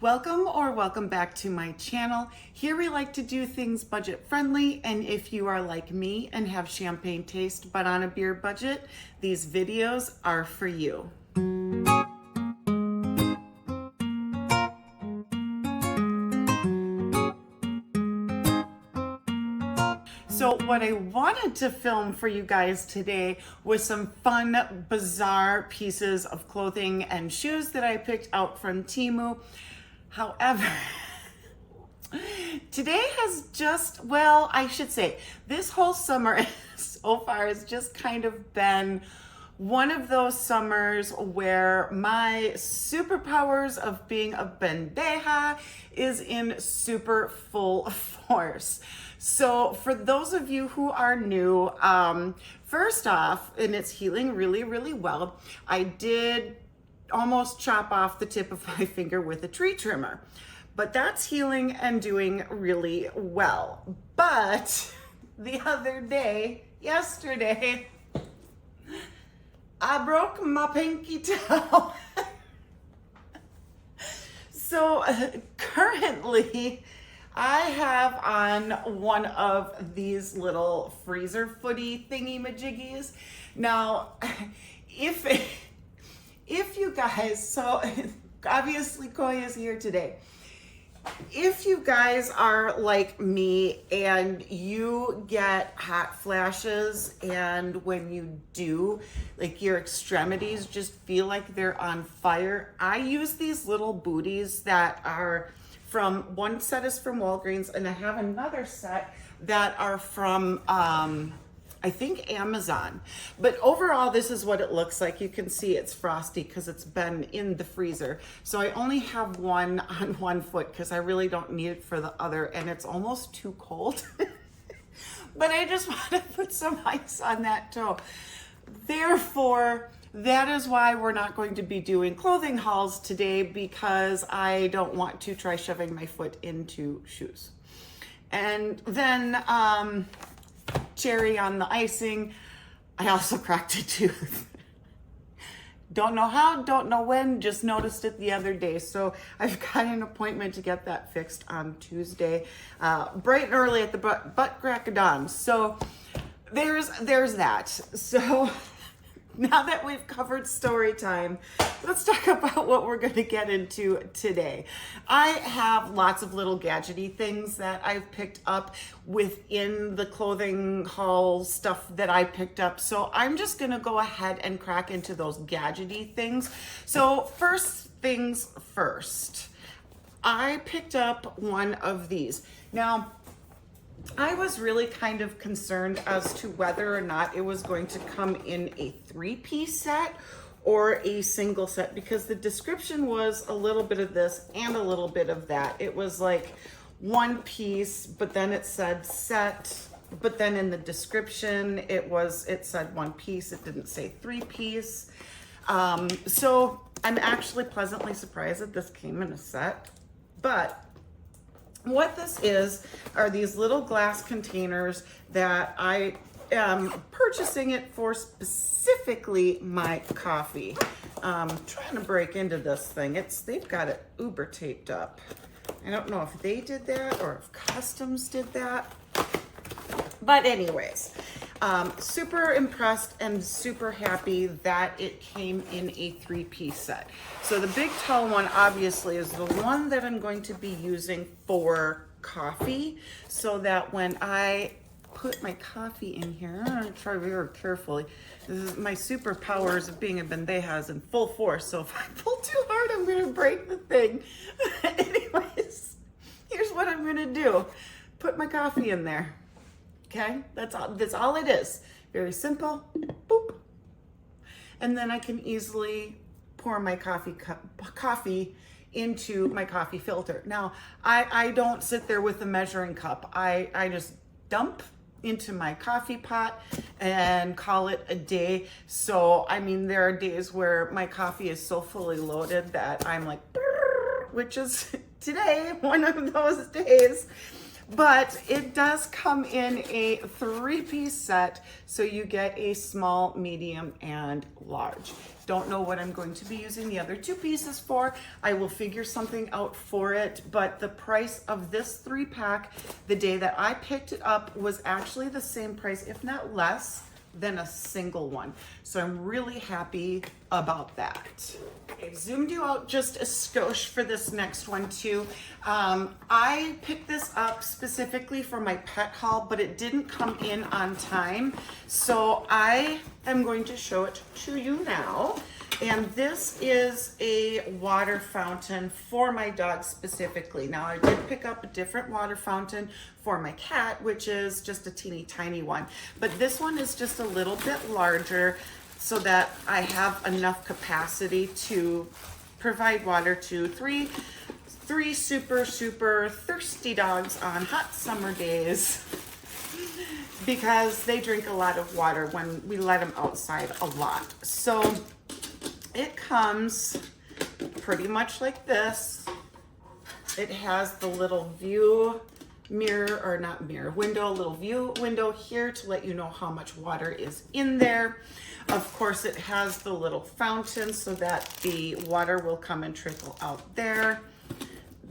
Welcome back to my channel. Here we like to do things budget friendly, and if you are like me and have champagne taste but on a beer budget, these videos are for you. So what I wanted to film for you guys today was some fun, bizarre pieces of clothing and shoes that I picked out from Temu. However, today has just, well, I should say, this whole summer so far has just kind of been one of those summers where my superpowers of being a bendeja is in super full force. So for those of you who are new, first off, and it's healing really, really well, I did almost chop off the tip of my finger with a tree trimmer, but that's healing and doing really well. But the other day, yesterday, I broke my pinky toe. So currently I have on one of these little freezer footy thingy majiggies. Now, if you guys, so obviously Koi is here today. If you guys are like me and you get hot flashes, and when you do, like your extremities just feel like they're on fire, I use these little booties that are from, one set is from Walgreens, and I have another set that are from, I think Amazon. But overall, this is what it looks like. You can see it's frosty because it's been in the freezer. So I only have one on one foot because I really don't need it for the other, and it's almost too cold. But I just want to put some ice on that toe. Therefore, that is why we're not going to be doing clothing hauls today, because I don't want to try shoving my foot into shoes. And then, cherry on the icing, I also cracked a tooth. Don't know how, don't know when, just noticed it the other day. So I've got an appointment to get that fixed on Tuesday, bright and early at the butt crack of dawn. So there's that. So now that we've covered story time, let's talk about what we're going to get into today. I have lots of little gadgety things that I've picked up within the clothing haul stuff that I picked up. So I'm just going to go ahead and crack into those gadgety things. So first things first, I picked up one of these. Now, I was really kind of concerned as to whether or not it was going to come in a 3-piece set or a single set, because the description was a little bit of this and a little bit of that. It was like one piece, but then it said set, but then in the description it said one piece. It didn't say 3-piece. So I'm actually pleasantly surprised that this came in a set. But what this is are these little glass containers that I am purchasing it for specifically my coffee. Trying to break into this thing. They've got it uber taped up. I don't know if they did that or if Customs did that. But anyways, super impressed and super happy that it came in a 3-piece set. So the big tall one obviously is the one that I'm going to be using for coffee, so that when I put my coffee in here, I'm gonna try very carefully. This is my superpowers of being a bendeja is in full force, so if I pull too hard, I'm gonna break the thing. Anyways, here's what I'm gonna do. Put my coffee in there. Okay, that's all it is. Very simple, boop. And then I can easily pour my coffee into my coffee filter. Now, I don't sit there with a measuring cup. I just dump into my coffee pot and call it a day. So, I mean, there are days where my coffee is so fully loaded that I'm like, which is today, one of those days. But it does come in a 3-piece set, so you get a small, medium, and large. Don't know what I'm going to be using the other 2 pieces for. I will figure something out for it, but the price of this 3-pack the day that I picked it up was actually the same price, if not less, than a single one. So I'm really happy about that. I've zoomed you out just a skosh for this next one too. I picked this up specifically for my pet haul, but it didn't come in on time. So I am going to show it to you now. And this is a water fountain for my dog specifically. Now I did pick up a different water fountain for my cat, which is just a teeny tiny one. But this one is just a little bit larger so that I have enough capacity to provide water to three super thirsty dogs on hot summer days because they drink a lot of water when we let them outside a lot. So it comes pretty much like this. It has the little view mirror, or not mirror, window, little view window here to let you know how much water is in there. Of course, it has the little fountain so that the water will come and trickle out there.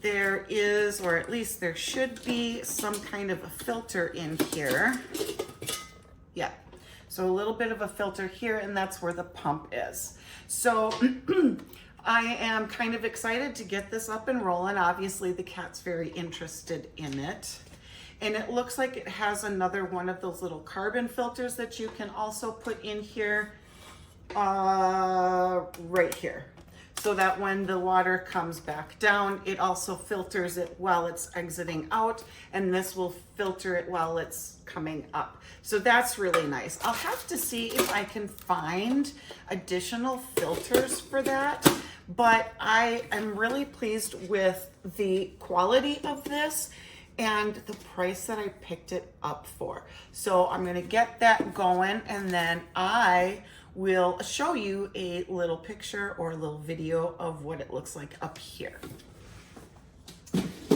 There is, or at least there should be, some kind of a filter in here. Yeah, so a little bit of a filter here, and that's where the pump is. So I am kind of excited to get this up and rolling. Obviously, the cat's very interested in it. And it looks like it has another one of those little carbon filters that you can also put in here, right here. So that when the water comes back down, it also filters it while it's exiting out, and this will filter it while it's coming up. So that's really nice. I'll have to see if I can find additional filters for that, but I am really pleased with the quality of this and the price that I picked it up for. So I'm gonna get that going, and then I will show you a little picture or a little video of what it looks like up here.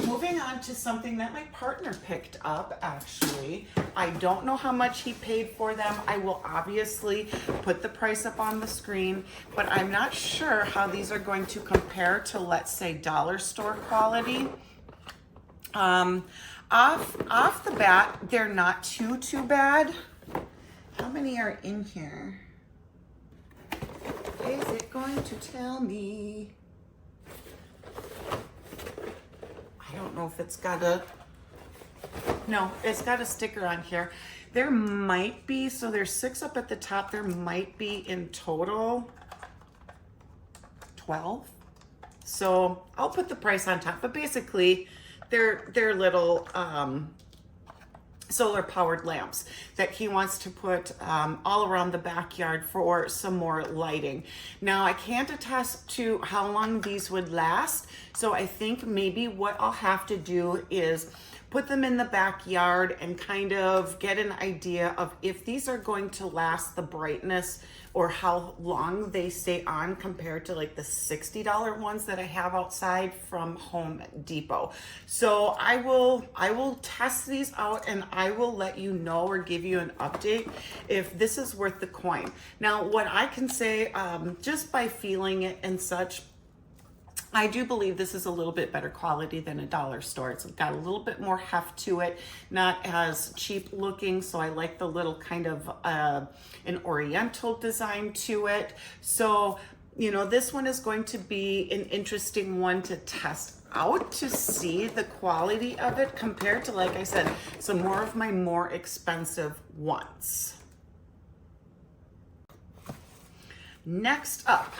Moving on to something that my partner picked up, actually. I don't know how much he paid for them. I will obviously put the price up on the screen, but I'm not sure how these are going to compare to, let's say, dollar store quality. Off the bat, they're not too bad. How many are in here? Is it going to tell me? I don't know if it's got a, no, it's got a sticker on here. There might be, so there's 6 up at the top. There might be in total 12. So I'll put the price on top, but basically they're little, solar powered lamps that he wants to put all around the backyard for some more lighting. Now I can't attest to how long these would last, so I think maybe what I'll have to do is put them in the backyard and kind of get an idea of if these are going to last the brightness or how long they stay on compared to like the $60 ones that I have outside from Home Depot. So I will test these out, and I will let you know or give you an update if this is worth the coin. Now, what I can say, just by feeling it and such, I do believe this is a little bit better quality than a dollar store. It's got a little bit more heft to it, not as cheap looking. So I like the little kind of an oriental design to it. So, you know, this one is going to be an interesting one to test out to see the quality of it compared to, like I said, some more of my more expensive ones. Next up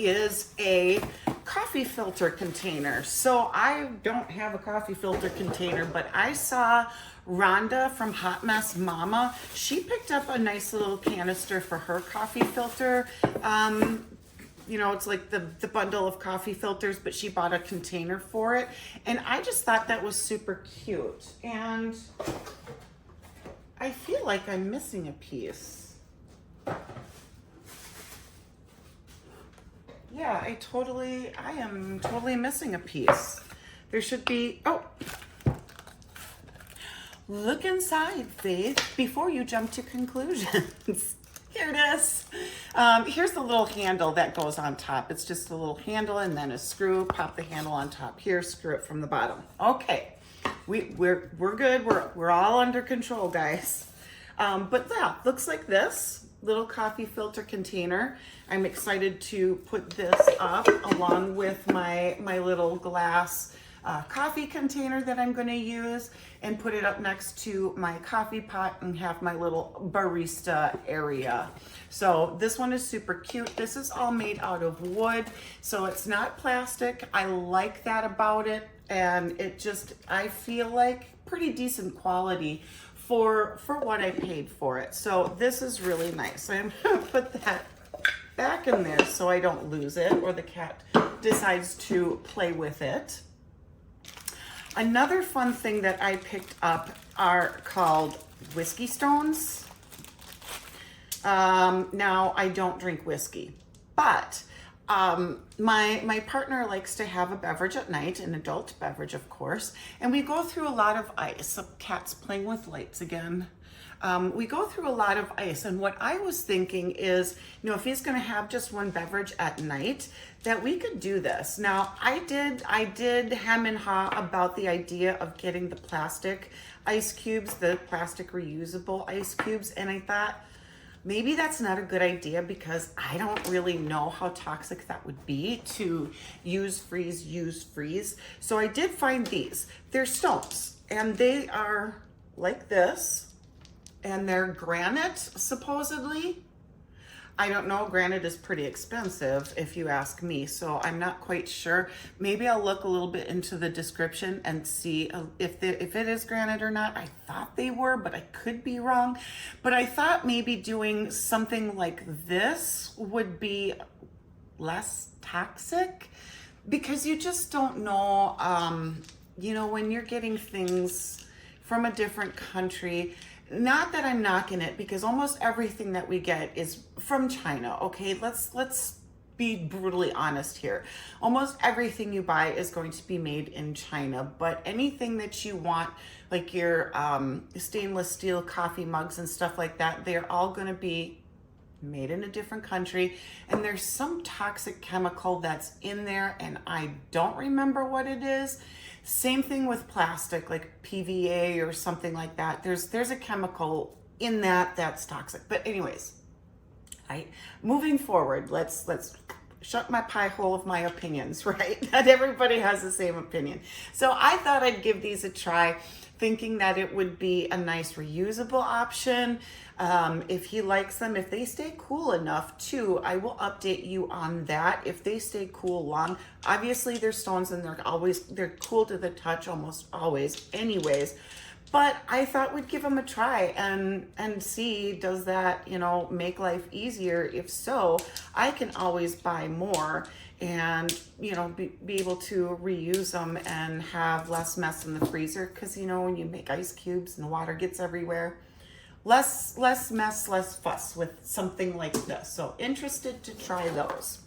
is a coffee filter container. So I don't have a coffee filter container, but I saw Rhonda from Hot Mess Mama. She picked up a nice little canister for her coffee filter. You know, it's like the bundle of coffee filters, but she bought a container for it. And I just thought that was super cute. And I feel like I'm missing a piece. Yeah, I am totally missing a piece. There should be, oh, Look inside, Faith, before you jump to conclusions. Here it is. Here's the little handle that goes on top. It's just a little handle and then a screw. Pop the handle on top here, screw it from the bottom. Okay, we're good. We're all under control, guys. But yeah, looks like this little coffee filter container. I'm excited to put this up along with my little glass coffee container that I'm going to use and put it up next to my coffee pot and have my little barista area. So this one is super cute. This is all made out of wood, so it's not plastic. I like that about it, and it just, I feel like pretty decent quality for what I paid for it. So this is really nice. I'm gonna put that back in there so I don't lose it or the cat decides to play with it. Another fun thing that I picked up are called whiskey stones. Now I don't drink whiskey, but my partner likes to have a beverage at night, an adult beverage, of course, and we go through a lot of ice. The cat's playing with lights again. We go through a lot of ice, and what I was thinking is, you know, if he's going to have just one beverage at night, that we could do this. Now, I did hem and haw about the idea of getting the plastic ice cubes, the plastic reusable ice cubes, and I thought maybe that's not a good idea because I don't really know how toxic that would be to use, freeze. So I did find these. They're stones, and they are like this. And they're granite, supposedly. I don't know, granite is pretty expensive if you ask me, so I'm not quite sure. Maybe I'll look a little bit into the description and see if it is granite or not. I thought they were, but I could be wrong. But I thought maybe doing something like this would be less toxic because you just don't know, you know, when you're getting things from a different country. Not that I'm knocking it, because almost everything that we get is from China, okay? Let's be brutally honest here. Almost everything you buy is going to be made in China, but anything that you want, like your stainless steel coffee mugs and stuff like that, they're all gonna be made in a different country, and there's some toxic chemical that's in there, and I don't remember what it is. Same thing with plastic, like PVA or something like that. There's a chemical in that that's toxic. But anyways, moving forward, let's shut my pie hole of my opinions, right? Not everybody has the same opinion. So I thought I'd give these a try, thinking that it would be a nice reusable option. If he likes them, if they stay cool enough too, I will update you on that. If they stay cool long, obviously they're stones and they're cool to the touch almost always anyways, but I thought we'd give them a try and see, does that, you know, make life easier? If so, I can always buy more and, you know, be able to reuse them and have less mess in the freezer. Because, you know, when you make ice cubes and water gets everywhere, less mess, less fuss with something like this. So interested to try those.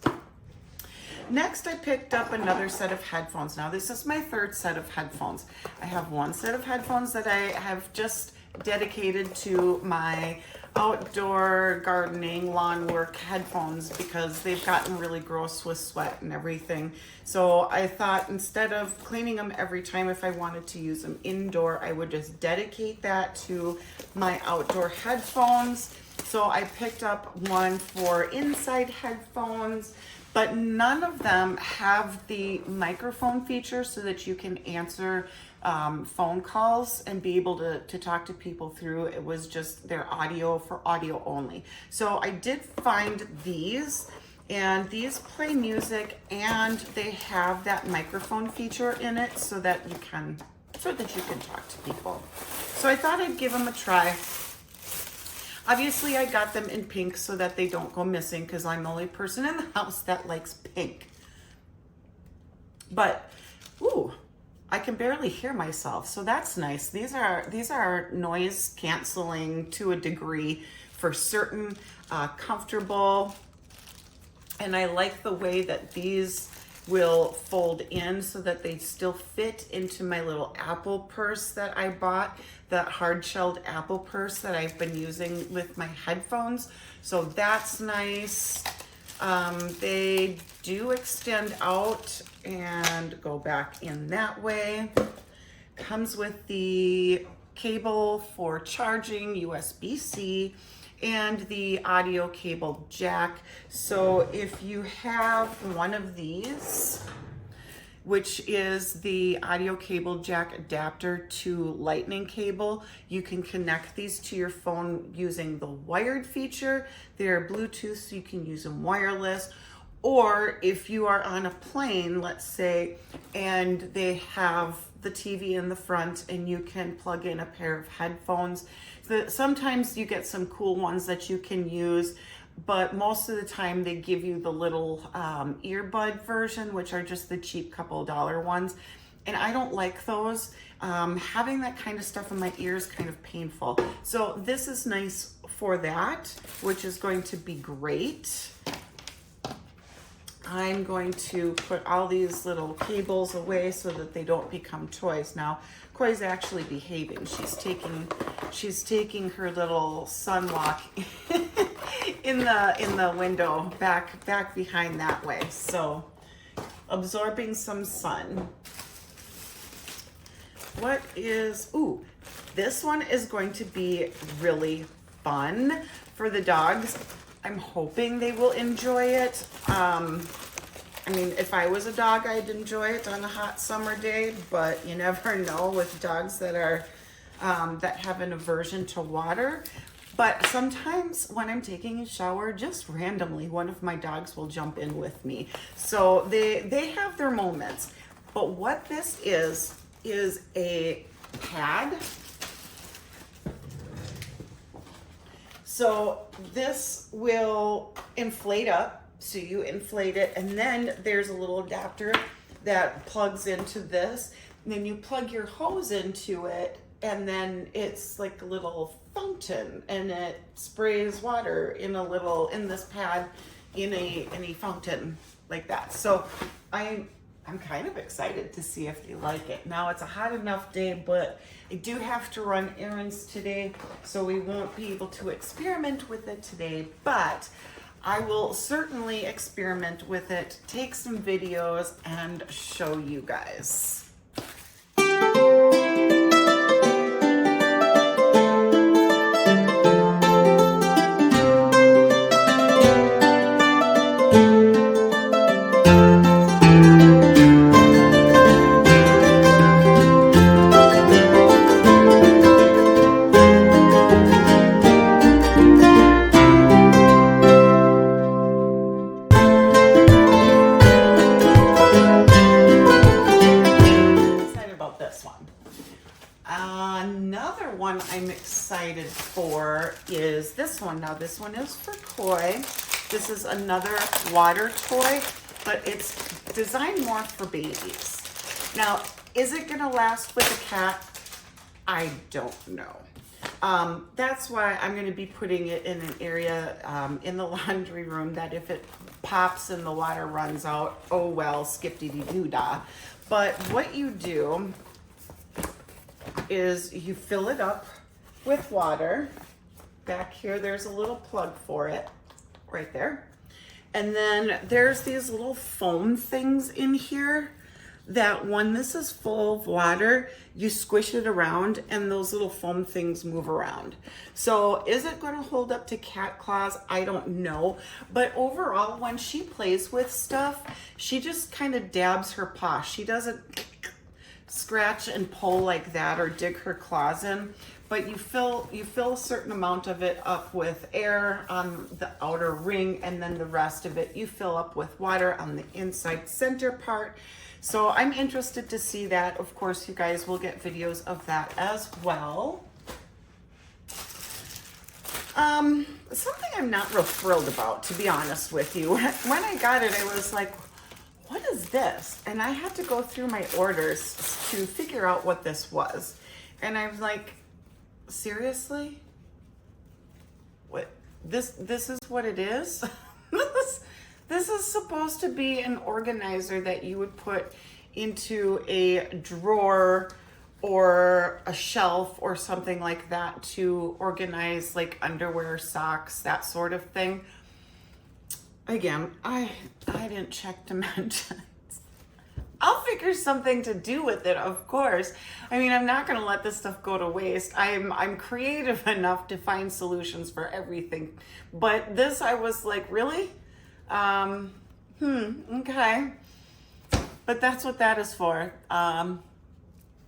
Next, I picked up another set of headphones. Now, this is my third set of headphones. I have one set of headphones that I have just dedicated to my outdoor gardening, lawn work headphones because they've gotten really gross with sweat and everything. So I thought instead of cleaning them every time, if I wanted to use them indoor, I would just dedicate that to my outdoor headphones. So I picked up one for inside headphones, but none of them have the microphone feature so that you can answer phone calls and be able to talk to people through. It was just their audio for audio only. So I did find these, and these play music and they have that microphone feature in it so that you can talk to people. So I thought I'd give them a try. Obviously I got them in pink so that they don't go missing because I'm the only person in the house that likes pink. But ooh, I can barely hear myself, so that's nice. These are noise canceling to a degree for certain, comfortable, and I like the way that these will fold in so that they still fit into my little apple purse that I bought, that hard-shelled apple purse that I've been using with my headphones. So that's nice. They do extend out and go back in that way. Comes with the cable for charging, USB-C, and the audio cable jack. So if you have one of these, which is the audio cable jack adapter to lightning cable, you can connect these to your phone using the wired feature. They're Bluetooth, so you can use them wireless. Or if you are on a plane, let's say, and they have the TV in the front and you can plug in a pair of headphones. Sometimes you get some cool ones that you can use, but most of the time they give you the little earbud version, which are just the cheap couple dollar ones. And I don't like those. Having that kind of stuff in my ears is kind of painful. So this is nice for that, which is going to be great. I'm going to put all these little cables away so that they don't become toys. Now, Koi's actually behaving. She's taking her little sunlock in the window back behind that way. So, absorbing some sun. What is, ooh, this one is going to be really fun for the dogs. I'm hoping they will enjoy it. I mean, if I was a dog, I'd enjoy it on a hot summer day, but you never know with dogs that are that have an aversion to water. But sometimes when I'm taking a shower, just randomly, one of my dogs will jump in with me. So they have their moments. But what this is a pad. So this will inflate up. So you inflate it, and then there's a little adapter that plugs into this. And then you plug your hose into it, and then it's like a little fountain, and it sprays water in this pad in a fountain like that. So I'm kind of excited to see if they like it. Now it's a hot enough day, but I do have to run errands today, so we won't be able to experiment with it today, but I will certainly experiment with it, take some videos, and show you guys. Another one I'm excited for is this one. Now this one is for Koi. This is another water toy, but it's designed more for babies. Now, is it gonna last with a cat? I don't know. That's why I'm gonna be putting it in an area in the laundry room that if it pops and the water runs out, oh well, skip-dee-dee-doo-dah. But what you do is you fill it up with water. Back here, there's a little plug for it right there. And then there's these little foam things in here that when this is full of water, you squish it around and those little foam things move around. So is it going to hold up to cat claws? I don't know. But overall, when she plays with stuff, she just kind of dabs her paw. She doesn't scratch and pull like that or dig her claws in, but you fill a certain amount of it up with air on the outer ring, and then the rest of it you fill up with water on the inside center part. So I'm interested to see that. Of course, you guys will get videos of that as well. Something I'm not real thrilled about, to be honest with you. When I got it, I was like, what is this? And I had to go through my orders to figure out what this was. And I was like, seriously? What? This is what it is? This is supposed to be an organizer that you would put into a drawer or a shelf or something like that to organize like underwear, socks, that sort of thing. Again, I didn't check dimensions. I'll figure something to do with it, of course. I mean, I'm not gonna let this stuff go to waste. I'm creative enough to find solutions for everything. But this, I was like, really? Okay. But that's what that is for.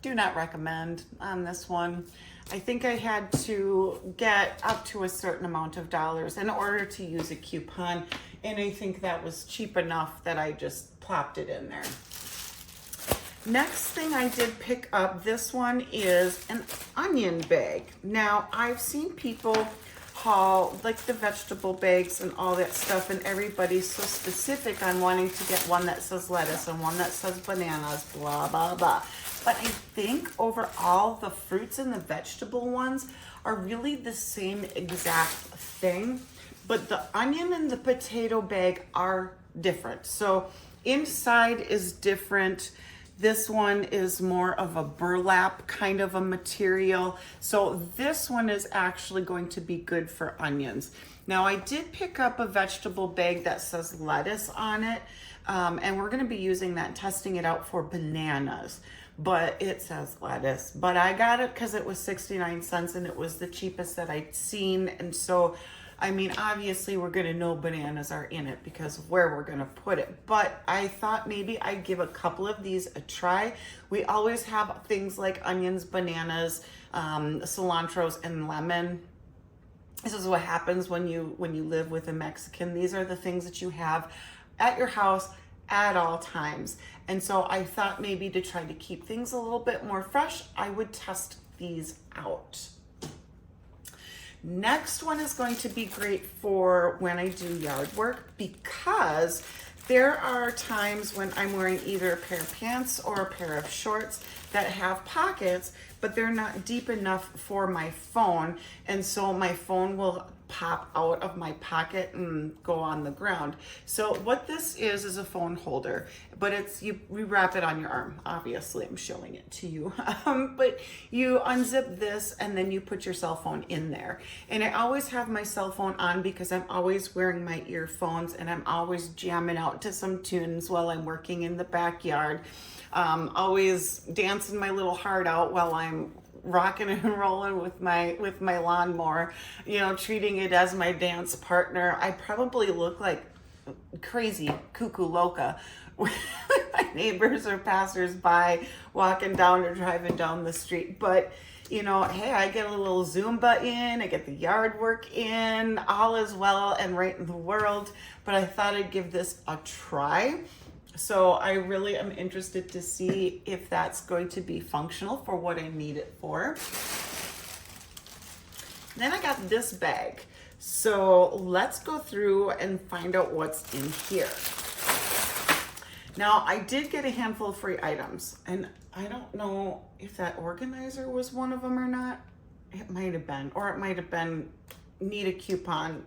Do not recommend on this one. I think I had to get up to a certain amount of dollars in order to use a coupon. And I think that was cheap enough that I just plopped it in there. Next thing I did pick up, this one is an onion bag. Now, I've seen people haul like the vegetable bags and all that stuff, and everybody's so specific on wanting to get one that says lettuce and one that says bananas, blah, blah, blah. But I think overall, the fruits and the vegetable ones are really the same exact thing, but the onion and the potato bag are different. So inside is different. This one is more of a burlap kind of a material. So this one is actually going to be good for onions. Now I did pick up a vegetable bag that says lettuce on it. And we're gonna be using that, testing it out for bananas. But it says lettuce. But I got it because it was 69 cents and it was the cheapest that I'd seen. And so, I mean, obviously we're gonna know bananas are in it because of where we're gonna put it. But I thought maybe I'd give a couple of these a try. We always have things like onions, bananas, cilantros, and lemon. This is what happens when you live with a Mexican. These are the things that you have at your house at all times. And so I thought maybe to try to keep things a little bit more fresh, I would test these out. Next one is going to be great for when I do yard work, because there are times when I'm wearing either a pair of pants or a pair of shorts that have pockets, but they're not deep enough for my phone. And so my phone will pop out of my pocket and go on the ground. So what this is a phone holder, but we wrap it on your arm. Obviously, I'm showing it to you. But you unzip this and then you put your cell phone in there. And I always have my cell phone on because I'm always wearing my earphones and I'm always jamming out to some tunes while I'm working in the backyard. Always dancing my little heart out while I'm rocking and rolling with my lawnmower, you know, treating it as my dance partner. I probably look like crazy cuckoo loca when my neighbors or passers-by walking down or driving down the street. But you know, hey, I get a little Zumba in, I get the yard work in, all is well and right in the world. But I thought I'd give this a try. So I really am interested to see if that's going to be functional for what I need it for. Then I got this bag. So let's go through and find out what's in here. Now I did get a handful of free items, and I don't know if that organizer was one of them or not. It might have been, or it might have been need a coupon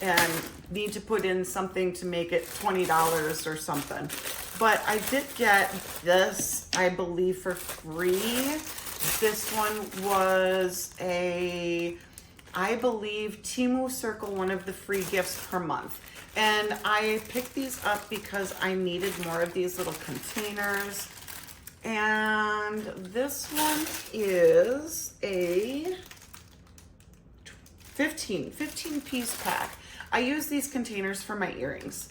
and need to put in something to make it $20 or something. But I did get this, I believe, for free. This one was I believe Temu Circle, one of the free gifts per month. And I picked these up because I needed more of these little containers. And this one is a 15 piece pack. I use these containers for my earrings.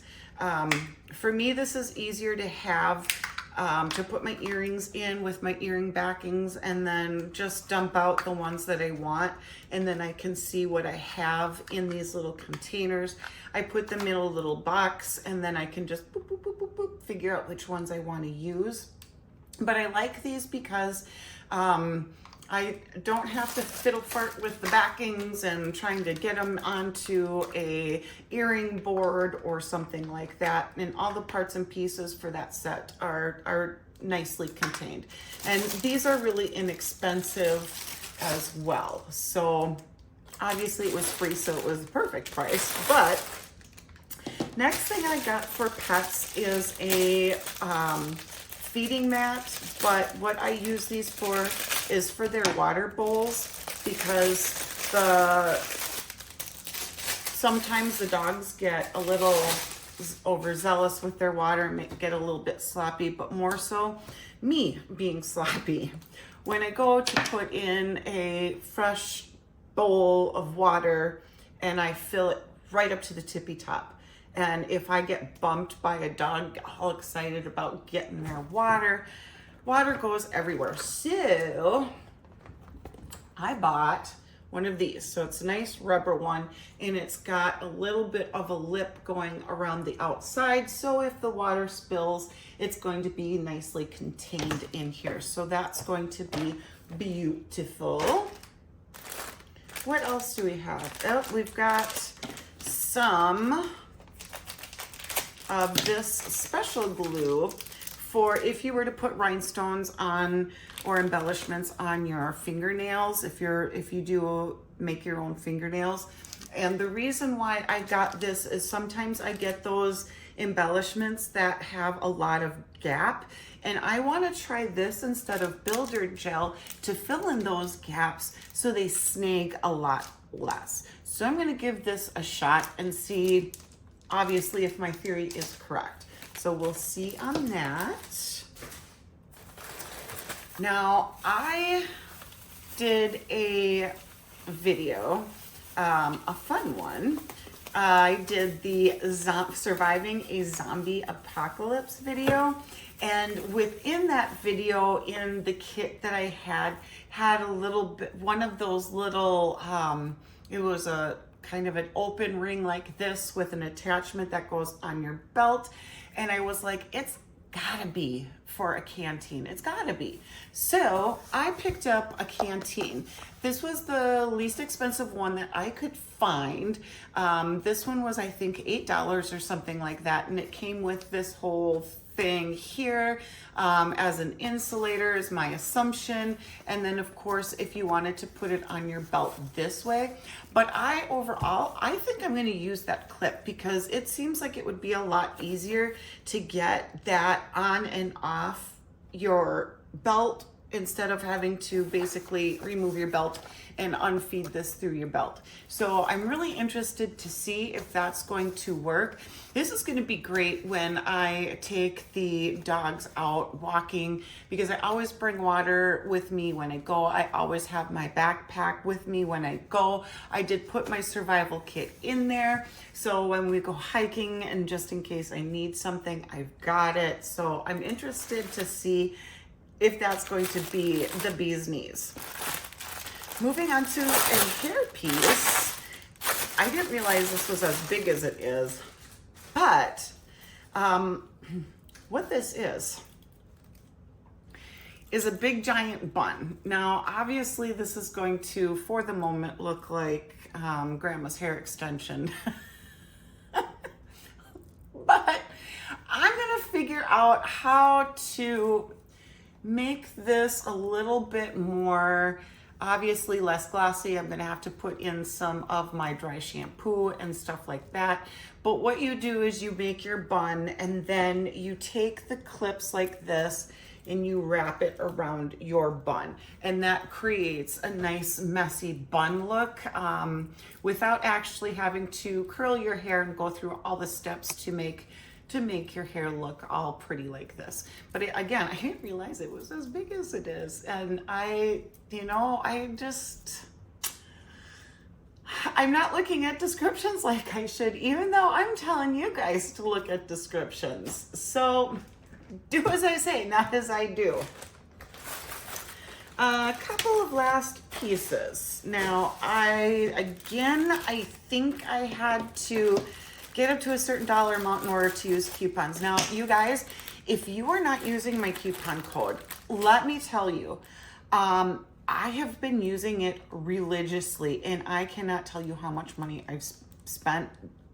For me, this is easier to have, to put my earrings in with my earring backings and then just dump out the ones that I want. And then I can see what I have in these little containers. I put them in a little box and then I can just boop, boop, boop, boop, boop, figure out which ones I want to use. But I like these because I don't have to fiddle fart with the backings and trying to get them onto a earring board or something like that. And all the parts and pieces for that set are nicely contained. And these are really inexpensive as well. So obviously it was free, so it was the perfect price. But Next thing I got for pets is a feeding mat, but what I use these for is for their water bowls, because sometimes the dogs get a little overzealous with their water and get a little bit sloppy, but more so me being sloppy. When I go to put in a fresh bowl of water and I fill it right up to the tippy top, and if I get bumped by a dog all excited about getting their water goes everywhere. So I bought one of these. So it's a nice rubber one, and it's got a little bit of a lip going around the outside. So if the water spills, it's going to be nicely contained in here. So that's going to be beautiful. What else do we have? Oh, we've got some of this special glue for if you were to put rhinestones on or embellishments on your fingernails, if you do make your own fingernails. And the reason why I got this is sometimes I get those embellishments that have a lot of gap, and I want to try this instead of builder gel to fill in those gaps so they snag a lot less. So I'm going to give this a shot and see, obviously, if my theory is correct. So we'll see on that. Now, I did a video, a fun one. I did the surviving a zombie apocalypse video, and within that video, in the kit that I had a little bit, one of those little, it was a kind of an open ring like this with an attachment that goes on your belt, and I was like, it's gotta be for a canteen. It's gotta be. So I picked up a canteen. This was the least expensive one that I could find. This one was, I think, $8 or something like that, and it came with this whole thing here as an insulator is my assumption, and then of course if you wanted to put it on your belt this way. But overall I think I'm going to use that clip, because it seems like it would be a lot easier to get that on and off your belt instead of having to basically remove your belt and unfeed this through your belt. So I'm really interested to see if that's going to work. This is going to be great when I take the dogs out walking, because I always bring water with me when I go. I always have my backpack with me when I go. I did put my survival kit in there, so when we go hiking and just in case I need something, I've got it. So I'm interested to see if that's going to be the bee's knees. Moving on to a hairpiece. I didn't realize this was as big as it is, but what this is a big giant bun. Now, obviously this is going to, for the moment, look like grandma's hair extension. But I'm gonna figure out how to make this a little bit more, obviously less glossy. I'm gonna have to put in some of my dry shampoo and stuff like that. But what you do is you make your bun, and then you take the clips like this and you wrap it around your bun. And that creates a nice messy bun look without actually having to curl your hair and go through all the steps to make your hair look all pretty like this. But again, I didn't realize it was as big as it is. And I'm not looking at descriptions like I should, even though I'm telling you guys to look at descriptions. So do as I say, not as I do. A couple of last pieces. Now, I think I had to get up to a certain dollar amount in order to use coupons. Now, you guys, if you are not using my coupon code, let me tell you, I have been using it religiously, and I cannot tell you how much money I've spent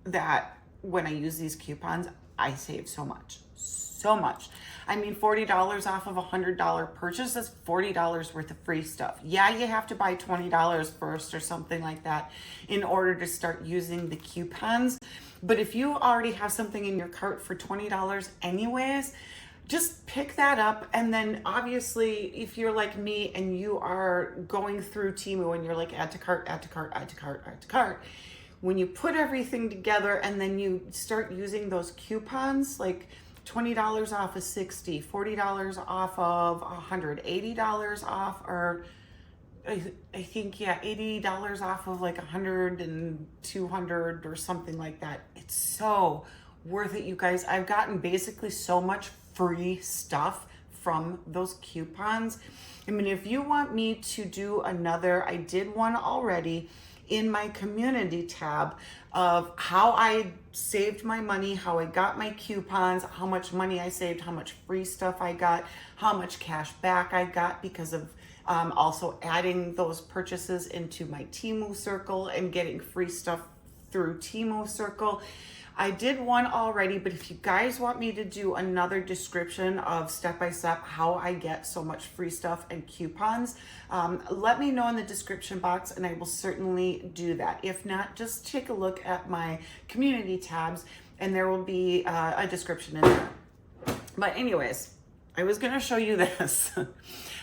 that when I use these coupons, I save so much. So much. I mean, $40 off of a $100 purchase, that's $40 worth of free stuff. Yeah, you have to buy $20 first or something like that in order to start using the coupons. But if you already have something in your cart for $20 anyways, just pick that up. And then obviously, if you're like me and you are going through Temu and you're like add to cart, add to cart, add to cart, add to cart, when you put everything together and then you start using those coupons, like $20 off of 60, $40 off of 100, $80 off, or I think, yeah, $80 off of like 100 and 200 or something like that. It's so worth it, you guys. I've gotten basically so much free stuff from those coupons. I mean, if you want me to do another, I did one already in my community tab of how I saved my money, how I got my coupons, how much money I saved, how much free stuff I got, how much cash back I got because of also adding those purchases into my Temu circle and getting free stuff through Temu circle. I did one already, but if you guys want me to do another description of step-by-step how I get so much free stuff and coupons, let me know in the description box and I will certainly do that. If not, just take a look at my community tabs and there will be a description in there. But anyways, I was gonna show you this.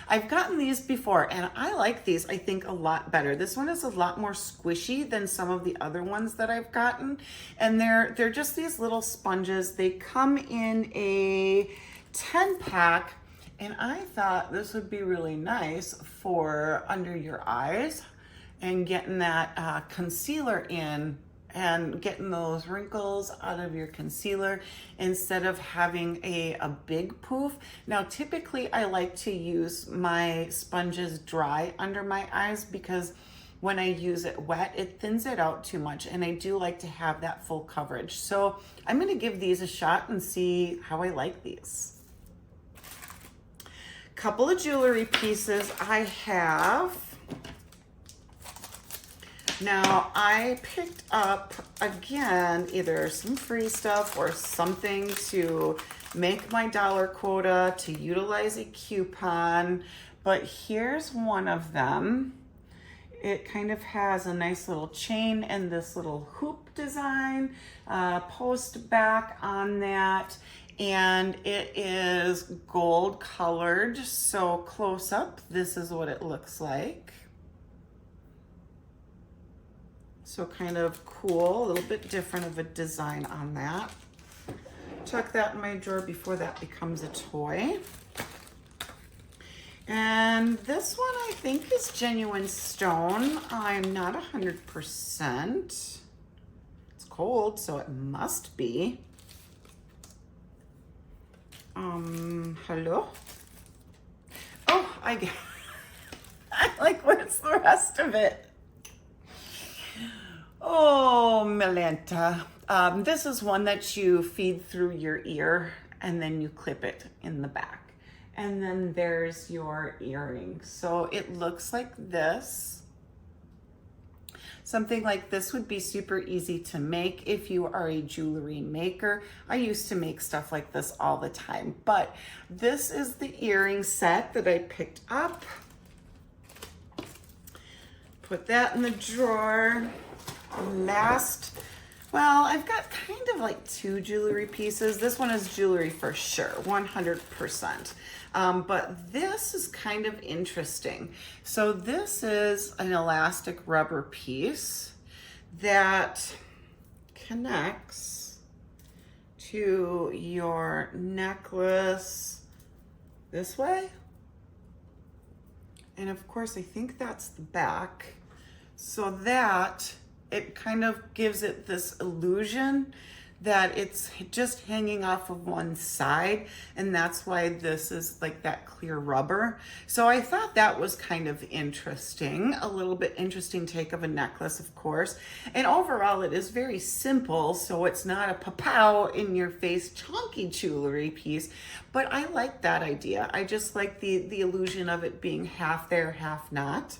I've gotten these before and I like these, I think, a lot better. This one is a lot more squishy than some of the other ones that I've gotten. And they're just these little sponges. They come in a 10 pack and I thought this would be really nice for under your eyes and getting that concealer in and getting those wrinkles out of your concealer instead of having a big poof. Now, typically I like to use my sponges dry under my eyes because when I use it wet, it thins it out too much and I do like to have that full coverage. So I'm gonna give these a shot and see how I like these. Couple of jewelry pieces I have. Now, I picked up, again, either some free stuff or something to make my dollar quota, to utilize a coupon, but here's one of them. It kind of has a nice little chain and this little hoop design, post back on that, and it is gold colored, so close up, this is what it looks like. So kind of cool, a little bit different of a design on that. Tuck that in my drawer before that becomes a toy. And this one I think is genuine stone. I'm not 100%. It's cold, so it must be. Hello? Oh, I like, what's the rest of it? Oh, Melenta. This is one that you feed through your ear and then you clip it in the back. And then there's your earring. So it looks like this. Something like this would be super easy to make if you are a jewelry maker. I used to make stuff like this all the time, but this is the earring set that I picked up. Put that in the drawer. Well, I've got kind of like two jewelry pieces. This one is jewelry for sure, 100%. But this is kind of interesting. So this is an elastic rubber piece that connects to your necklace this way. And of course, I think that's the back. So that it kind of gives it this illusion that it's just hanging off of one side, and that's why this is like that clear rubber. So I thought that was kind of interesting, a little bit interesting take of a necklace, of course. And overall, it is very simple, so it's not a pa-pow in your face chunky jewelry piece, but I like that idea. I just like the illusion of it being half there, half not.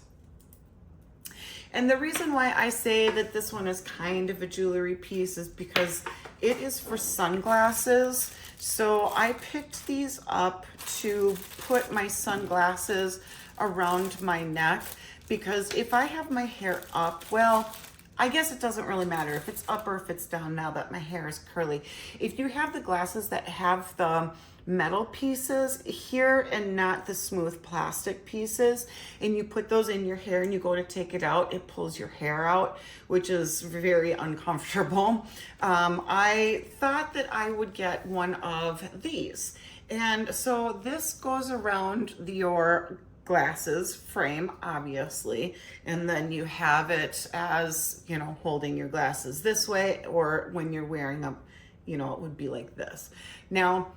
And the reason why I say that this one is kind of a jewelry piece is because it is for sunglasses. So I picked these up to put my sunglasses around my neck because if I have my hair up, well, I guess it doesn't really matter if it's up or if it's down now that my hair is curly. If you have the glasses that have the metal pieces here and not the smooth plastic pieces, and you put those in your hair and you go to take it out, it pulls your hair out, which is very uncomfortable. I thought that I would get one of these. And so this goes around your glasses frame, obviously, and then you have it as, you know, holding your glasses this way, or when you're wearing them, you know, it would be like this. Now,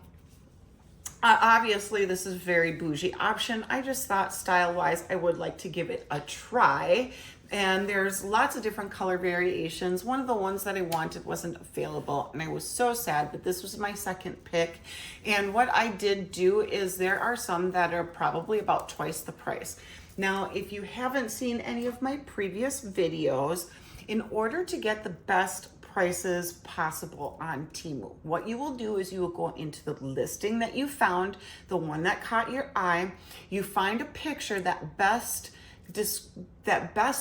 obviously this is a very bougie option. I just thought style-wise I would like to give it a try. And there's lots of different color variations. One of the ones that I wanted wasn't available, and I was so sad, but this was my second pick. And what I did do is there are some that are probably about twice the price. Now, if you haven't seen any of my previous videos, in order to get the best prices possible on Temu, what you will do is you will go into the listing that you found, the one that caught your eye, you find a picture that best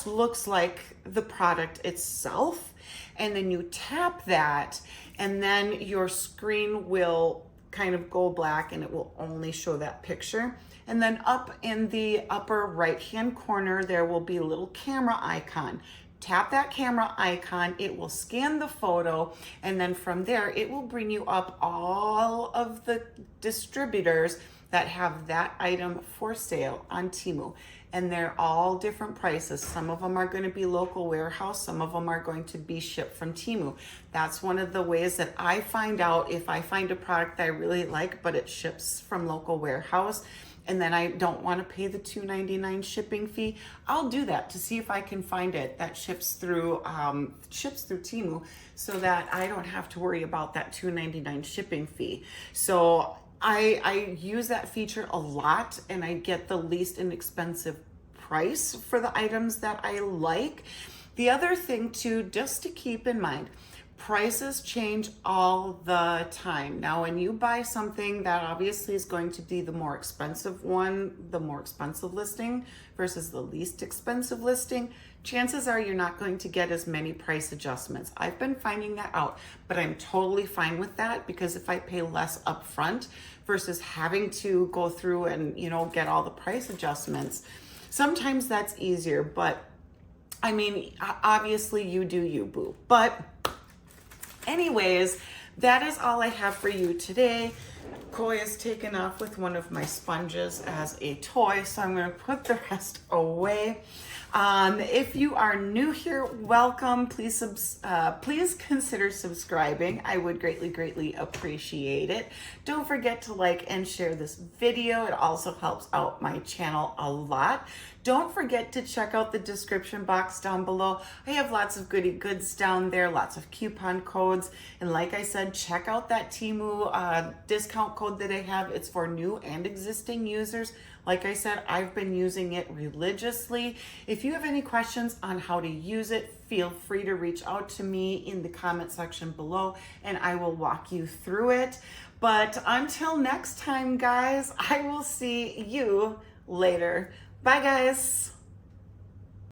looks like the product itself, and then you tap that, and then your screen will kind of go black and it will only show that picture. And then up in the upper right hand corner there will be a little camera icon. Tap that camera icon, it will scan the photo, and then from there it will bring you up all of the distributors that have that item for sale on Temu. And they're all different prices. Some of them are going to be local warehouse, some of them are going to be shipped from Temu. That's one of the ways that I find out if I find a product that I really like but it ships from local warehouse, and then I don't want to pay the $2.99 shipping fee. I'll do that to see if I can find it that ships through Temu, so that I don't have to worry about that $2.99 shipping fee. So I use that feature a lot, and I get the least inexpensive price for the items that I like. The other thing too, just to keep in mind, prices change all the time. Now, when you buy something that obviously is going to be the more expensive one, the more expensive listing versus the least expensive listing, chances are you're not going to get as many price adjustments. I've been finding that out, but I'm totally fine with that, because if I pay less upfront versus having to go through and, you know, get all the price adjustments, sometimes that's easier. But I mean, obviously you do you, boo. But anyways, that is all I have for you today. Koi is taken off with one of my sponges as a toy, so I'm going to put the rest away. If you are new here, welcome. Please consider subscribing. I would greatly appreciate it. Don't forget to like and share this video. It also helps out my channel a lot. Don't forget to check out the description box down below. I have lots of goodie goods down there, lots of coupon codes. And like I said, check out that Temu discount code that I have. It's for new and existing users. Like I said, I've been using it religiously. If you have any questions on how to use it, feel free to reach out to me in the comment section below, and I will walk you through it. But until next time, guys, I will see you later. Bye, guys.